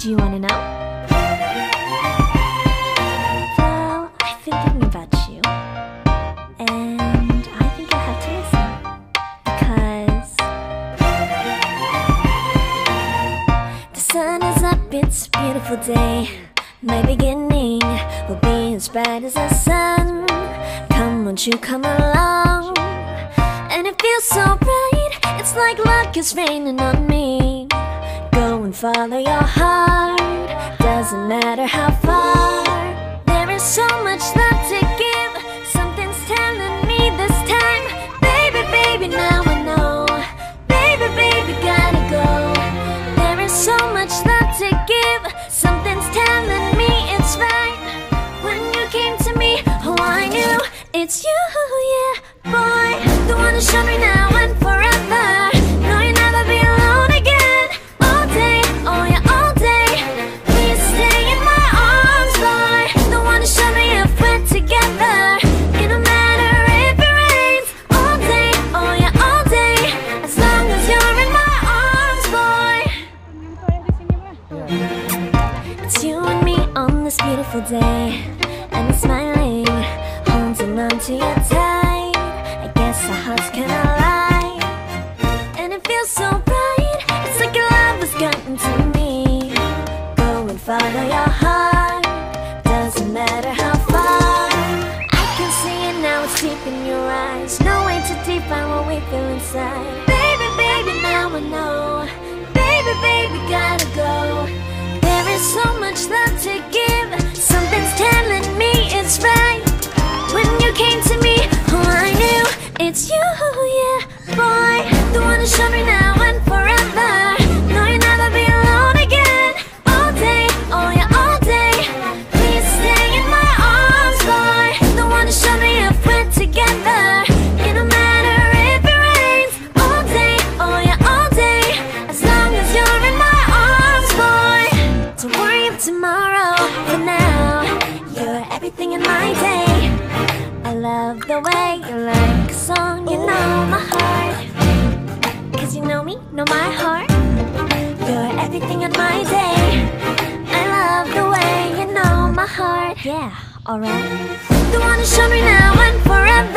Do you wanna know? Well, I've been thinking about you, and I think you'll have to listen, because the sun is up, it's a beautiful day. My beginning will be as bright as the sun. Come, won't you come along? And it feels so bright, it's like luck is raining on me. Go and follow your heart, doesn't matter how far. There is so much love to give, something's telling me this time. Baby, baby, now I know. Baby, baby, gotta go. There is so much love to give, something's telling me it's right. When you came to me, oh I knew it's you, yeah, boy. The one who showed me now and forever. No, you'll never be alone again. All day, oh yeah, all day. Please stay in my arms, boy. The one who showed me if we're together. It don't matter if it rains. All day, oh yeah, all day. As long as you're in my arms, boy. It's you and me on this beautiful day, and it's smiling, holding on to your tight. I guess our hearts cannot lie, and it feels so bright. It's like your love has gotten to me. Go and follow your heart, doesn't matter how far. I can see it now, it's deep in your eyes. No way to define what we feel inside. Baby, baby, now I know. Baby, baby, gotta go. There is so much love to give, something's telling me it's right. When you came to me, oh I knew it's you, yeah, boy. The one who showed me now and forever. No, you'll never be alone again. All day, oh yeah, all day. Please stay in my arms, boy. The one who showed me if we're together. It don't matter if it rains. All day, oh yeah, all day. As long as you're in my arms, boy. Don't worry about tomorrow, for now you're everything in my day. I love the way you like a song, you know my heart. Cause you know me, know my heart. You're everything in my day. I love the way you know my heart. Yeah, alright. The one who showed me now and forever.